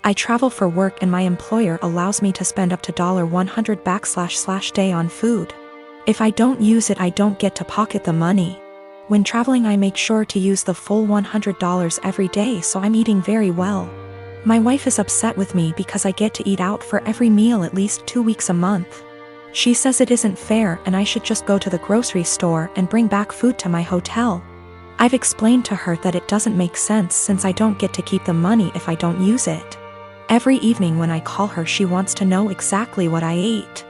I travel for work and my employer allows me to spend up to $100 day on food. If I don't use it, I don't get to pocket the money. When traveling, I make sure to use the full $100 every day, so I'm eating very well. My wife is upset with me because I get to eat out for every meal at least 2 weeks a month. She says it isn't fair and I should just go to the grocery store and bring back food to my hotel. I've explained to her that it doesn't make sense since I don't get to keep the money if I don't use it. Every evening when I call her, she wants to know exactly what I ate.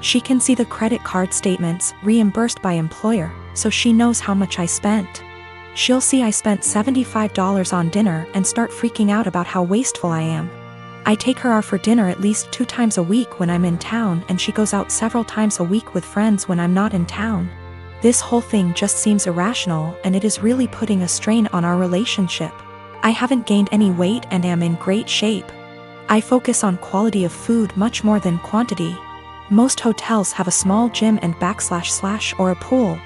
She can see the credit card statements reimbursed by employer, so she knows how much I spent. She'll see I spent $75 on dinner and start freaking out about how wasteful I am. I take her out for dinner at least 2 times a week when I'm in town, and she goes out several times a week with friends when I'm not in town. This whole thing just seems irrational, and it is really putting a strain on our relationship. I haven't gained any weight and am in great shape. I focus on quality of food much more than quantity. Most hotels have a small gym and / or a pool.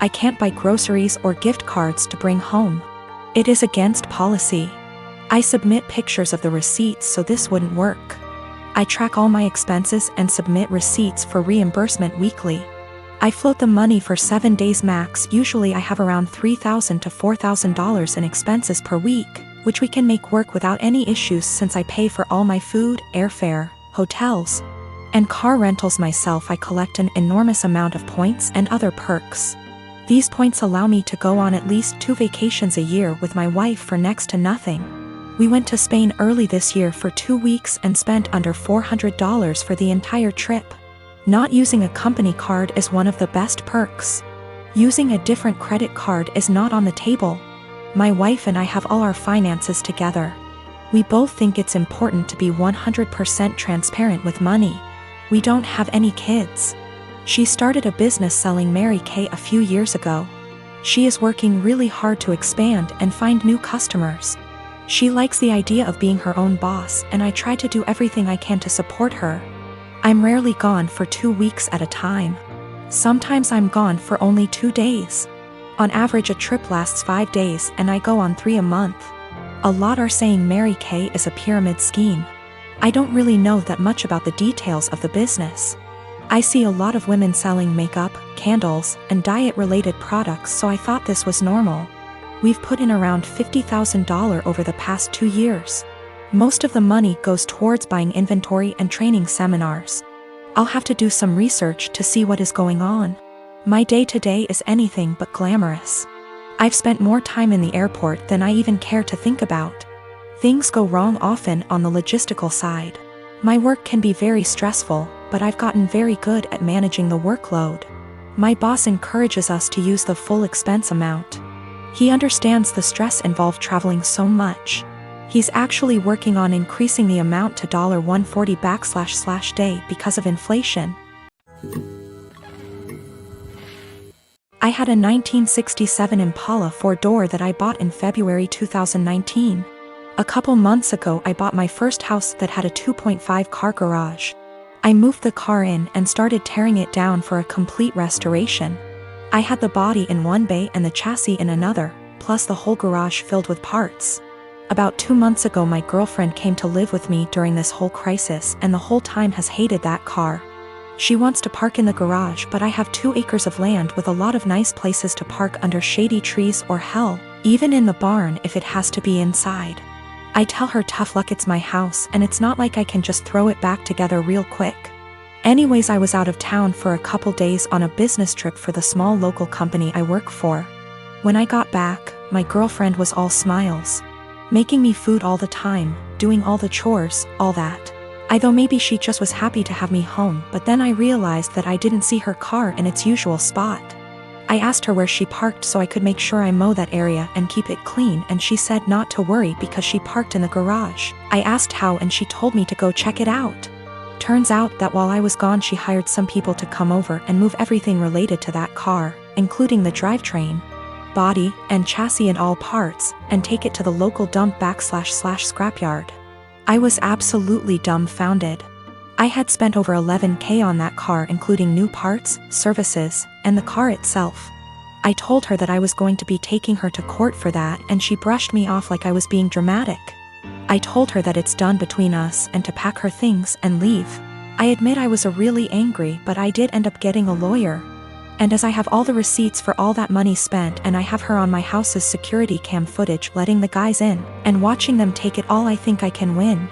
I can't buy groceries or gift cards to bring home. It is against policy. I submit pictures of the receipts, so this wouldn't work. I track all my expenses and submit receipts for reimbursement weekly. I float the money for 7 days max. Usually I have around $3,000 to $4,000 in expenses per week, which we can make work without any issues since I pay for all my food, airfare, hotels, and car rentals myself. I collect an enormous amount of points and other perks. These points allow me to go on at least 2 vacations a year with my wife for next to nothing. We went to Spain early this year for 2 weeks and spent under $400 for the entire trip. Not using a company card is one of the best perks. Using a different credit card is not on the table. My wife and I have all our finances together. We both think it's important to be 100% transparent with money. We don't have any kids. She started a business selling Mary Kay a few years ago. She is working really hard to expand and find new customers. She likes the idea of being her own boss, and I try to do everything I can to support her. I'm rarely gone for 2 weeks at a time. Sometimes I'm gone for only 2 days. On average, a trip lasts 5 days and I go on 3 a month. A lot are saying Mary Kay is a pyramid scheme. I don't really know that much about the details of the business. I see a lot of women selling makeup, candles, and diet-related products, so I thought this was normal. We've put in around $50,000 over the past 2 years. Most of the money goes towards buying inventory and training seminars. I'll have to do some research to see what is going on. My day-to-day is anything but glamorous. I've spent more time in the airport than I even care to think about. Things go wrong often on the logistical side. My work can be very stressful, but I've gotten very good at managing the workload. My boss encourages us to use the full expense amount. He understands the stress involved traveling so much. He's actually working on increasing the amount to $140 day because of inflation. I had a 1967 Impala 4-door that I bought in February 2019. A couple months ago, I bought my first house that had a 2.5 car garage. I moved the car in and started tearing it down for a complete restoration. I had the body in one bay and the chassis in another, plus the whole garage filled with parts. About 2 months ago, my girlfriend came to live with me during this whole crisis and the whole time has hated that car. She wants to park in the garage, but I have 2 acres of land with a lot of nice places to park under shady trees, or hell, even in the barn if it has to be inside. I tell her tough luck, it's my house and it's not like I can just throw it back together real quick. Anyways, I was out of town for a couple days on a business trip for the small local company I work for. When I got back, my girlfriend was all smiles. Making me food all the time, doing all the chores, all that. I thought maybe she just was happy to have me home, but then I realized that I didn't see her car in its usual spot. I asked her where she parked so I could make sure I mow that area and keep it clean, and she said not to worry because she parked in the garage. I asked how and she told me to go check it out. Turns out that while I was gone, she hired some people to come over and move everything related to that car, including the drivetrain, body, and chassis and all parts, and take it to the local dump / scrapyard. I was absolutely dumbfounded. I had spent over $11,000 on that car, including new parts, services, and the car itself. I told her that I was going to be taking her to court for that, and she brushed me off like I was being dramatic. I told her that it's done between us and to pack her things and leave. I admit I was really angry, but I did end up getting a lawyer. And as I have all the receipts for all that money spent and I have her on my house's security cam footage letting the guys in and watching them take it all, I think I can win.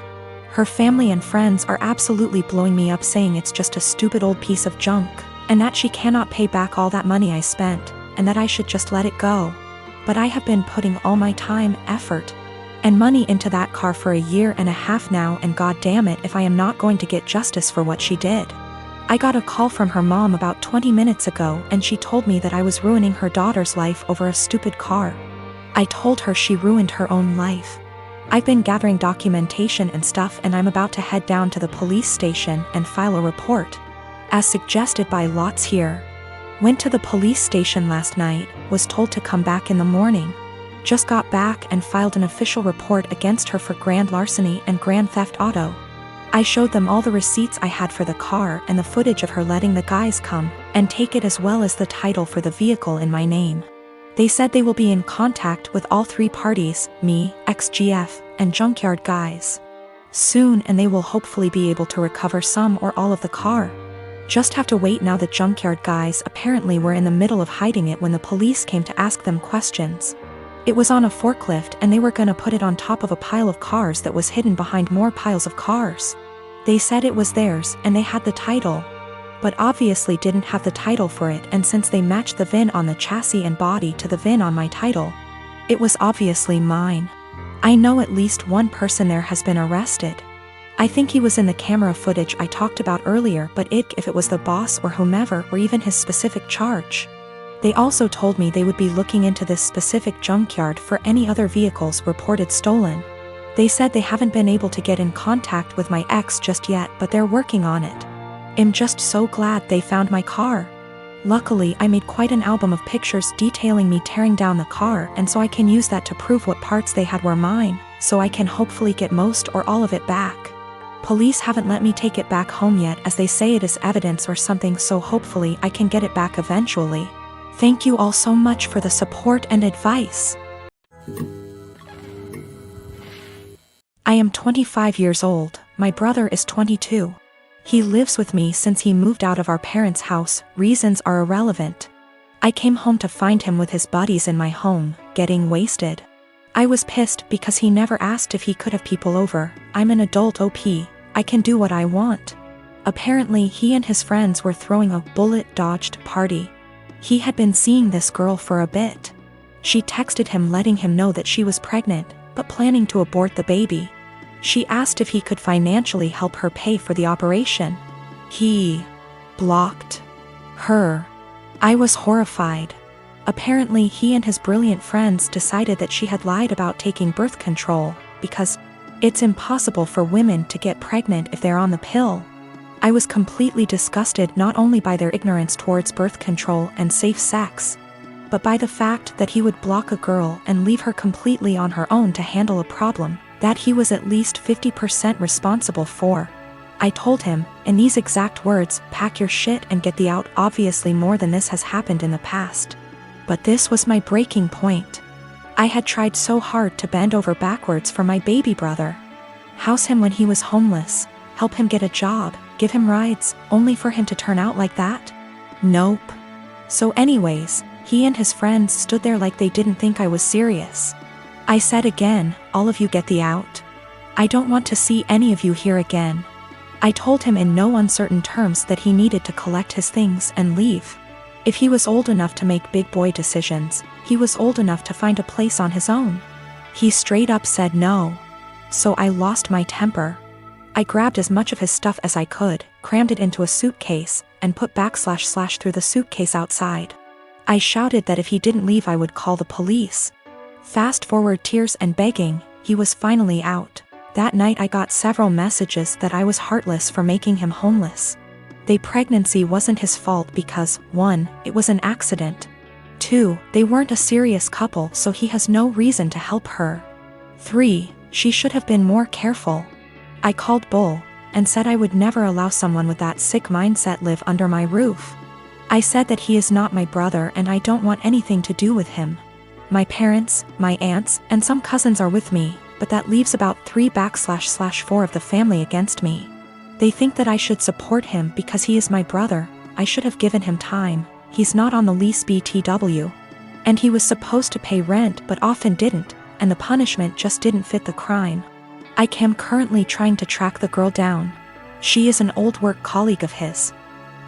Her family and friends are absolutely blowing me up, saying it's just a stupid old piece of junk, and that she cannot pay back all that money I spent, and that I should just let it go. But I have been putting all my time, effort, and money into that car for a year and a half now, and god damn it if I am not going to get justice for what she did. I got a call from her mom about 20 minutes ago, and she told me that I was ruining her daughter's life over a stupid car. I told her she ruined her own life. I've been gathering documentation and stuff, and I'm about to head down to the police station and file a report, as suggested by Lots here. Went to the police station last night, was told to come back in the morning. Just got back and filed an official report against her for grand larceny and grand theft auto. I showed them all the receipts I had for the car and the footage of her letting the guys come and take it, as well as the title for the vehicle in my name. They said they will be in contact with all three parties, me, XGF, and junkyard guys, soon, and they will hopefully be able to recover some or all of the car. Just have to wait now. The junkyard guys apparently were in the middle of hiding it when the police came to ask them questions. It was on a forklift and they were gonna put it on top of a pile of cars that was hidden behind more piles of cars. They said it was theirs and they had the title, but obviously didn't have the title for it, and since they matched the VIN on the chassis and body to the VIN on my title, it was obviously mine. I know at least one person there has been arrested. I think he was in the camera footage I talked about earlier, but if it was the boss or whomever, or even his specific charge. They also told me they would be looking into this specific junkyard for any other vehicles reported stolen. They said they haven't been able to get in contact with my ex just yet, but they're working on it. I'm just so glad they found my car. Luckily, I made quite an album of pictures detailing me tearing down the car, and so I can use that to prove what parts they had were mine, so I can hopefully get most or all of it back. Police haven't let me take it back home yet, as they say it is evidence or something, so hopefully I can get it back eventually. Thank you all so much for the support and advice. I am 25 years old, my brother is 22. He lives with me since he moved out of our parents' house. Reasons are irrelevant. I came home to find him with his buddies in my home, getting wasted. I was pissed because he never asked if he could have people over. I'm an adult OP, I can do what I want. Apparently he and his friends were throwing a bullet-dodged party. He had been seeing this girl for a bit. She texted him letting him know that she was pregnant, but planning to abort the baby. She asked if he could financially help her pay for the operation. He blocked her. I was horrified. Apparently he and his brilliant friends decided that she had lied about taking birth control, because it's impossible for women to get pregnant if they're on the pill. I was completely disgusted not only by their ignorance towards birth control and safe sex, but by the fact that he would block a girl and leave her completely on her own to handle a problem that he was at least 50% responsible for. I told him, in these exact words, pack your shit and get the out. Obviously more than this has happened in the past. But this was my breaking point. I had tried so hard to bend over backwards for my baby brother. House him when he was homeless, help him get a job, give him rides, only for him to turn out like that? Nope. So anyways, he and his friends stood there like they didn't think I was serious. I said again, all of you get the out. I don't want to see any of you here again. I told him in no uncertain terms that he needed to collect his things and leave. If he was old enough to make big boy decisions, he was old enough to find a place on his own. He straight up said no. So I lost my temper. I grabbed as much of his stuff as I could, crammed it into a suitcase, and put / through the suitcase outside. I shouted that if he didn't leave I would call the police. Fast forward tears and begging, he was finally out. That night I got several messages that I was heartless for making him homeless. The pregnancy wasn't his fault because, 1, it was an accident. 2, they weren't a serious couple, so he has no reason to help her. 3, she should have been more careful. I called bull, and said I would never allow someone with that sick mindset live under my roof. I said that he is not my brother and I don't want anything to do with him. My parents, my aunts, and some cousins are with me, but that leaves about 3/4 of the family against me. They think that I should support him because he is my brother. I should have given him time. He's not on the lease BTW. And he was supposed to pay rent but often didn't, and the punishment just didn't fit the crime. I am currently trying to track the girl down. She is an old work colleague of his.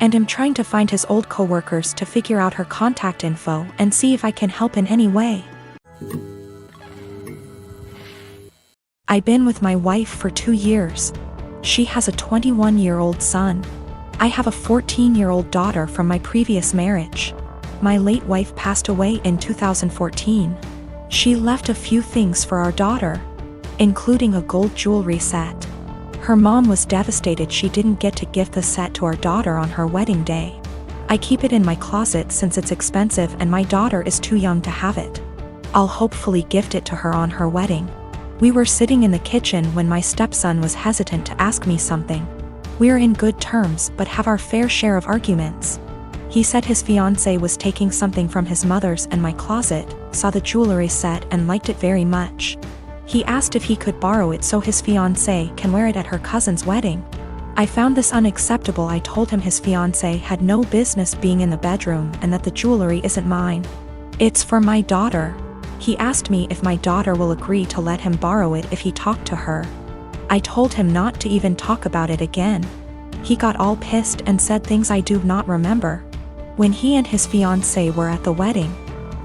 And am trying to find his old coworkers to figure out her contact info and see if I can help in any way. I've been with my wife for 2 years. She has a 21-year-old son. I have a 14-year-old daughter from my previous marriage. My late wife passed away in 2014. She left a few things for our daughter, including a gold jewelry set. Her mom was devastated she didn't get to gift the set to our daughter on her wedding day. I keep it in my closet since it's expensive and my daughter is too young to have it. I'll hopefully gift it to her on her wedding. We were sitting in the kitchen when my stepson was hesitant to ask me something. We're in good terms but have our fair share of arguments. He said his fiancée was taking something from his mother's and my closet, saw the jewelry set and liked it very much. He asked if he could borrow it so his fiancée can wear it at her cousin's wedding. I found this unacceptable. I told him his fiancée had no business being in the bedroom and that the jewelry isn't mine. It's for my daughter. He asked me if my daughter will agree to let him borrow it if he talked to her. I told him not to even talk about it again. He got all pissed and said things I do not remember. When he and his fiancée were at the wedding,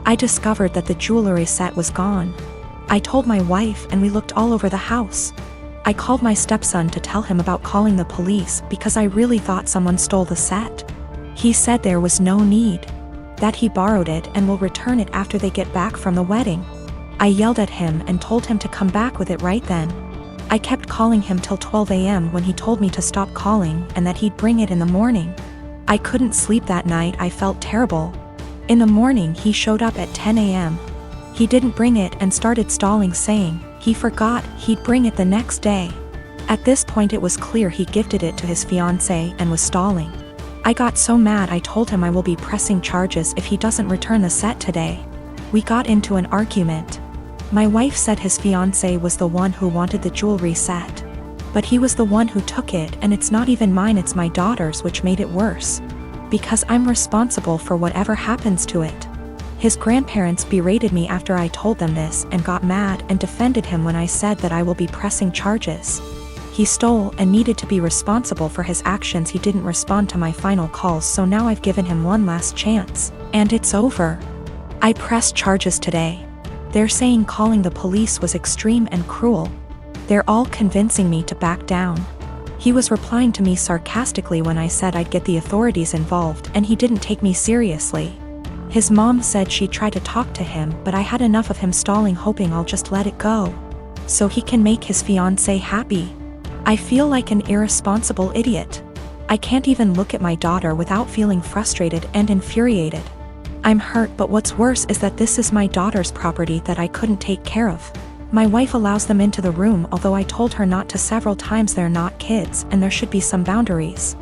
I discovered that the jewelry set was gone. I told my wife and we looked all over the house. I called my stepson to tell him about calling the police because I really thought someone stole the set. He said there was no need, that he borrowed it and will return it after they get back from the wedding. I yelled at him and told him to come back with it right then. I kept calling him till 12 a.m. when he told me to stop calling and that he'd bring it in the morning. I couldn't sleep that night. I felt terrible. In the morning he showed up at 10 a.m. He didn't bring it and started stalling, saying he forgot he'd bring it the next day. At this point it was clear he gifted it to his fiancée and was stalling. I got so mad I told him I will be pressing charges if he doesn't return the set today. We got into an argument. My wife said his fiancée was the one who wanted the jewelry set. But he was the one who took it and it's not even mine, it's my daughter's, which made it worse. Because I'm responsible for whatever happens to it. His grandparents berated me after I told them this and got mad and defended him when I said that I will be pressing charges. He stole and needed to be responsible for his actions. He didn't respond to my final calls, so now I've given him one last chance, and it's over. I pressed charges today. They're saying calling the police was extreme and cruel. They're all convincing me to back down. He was replying to me sarcastically when I said I'd get the authorities involved, and he didn't take me seriously. His mom said she'd try to talk to him, but I had enough of him stalling, hoping I'll just let it go, so he can make his fiancée happy. I feel like an irresponsible idiot. I can't even look at my daughter without feeling frustrated and infuriated. I'm hurt, but what's worse is that this is my daughter's property that I couldn't take care of. My wife allows them into the room, although I told her not to several times. They're not kids and there should be some boundaries.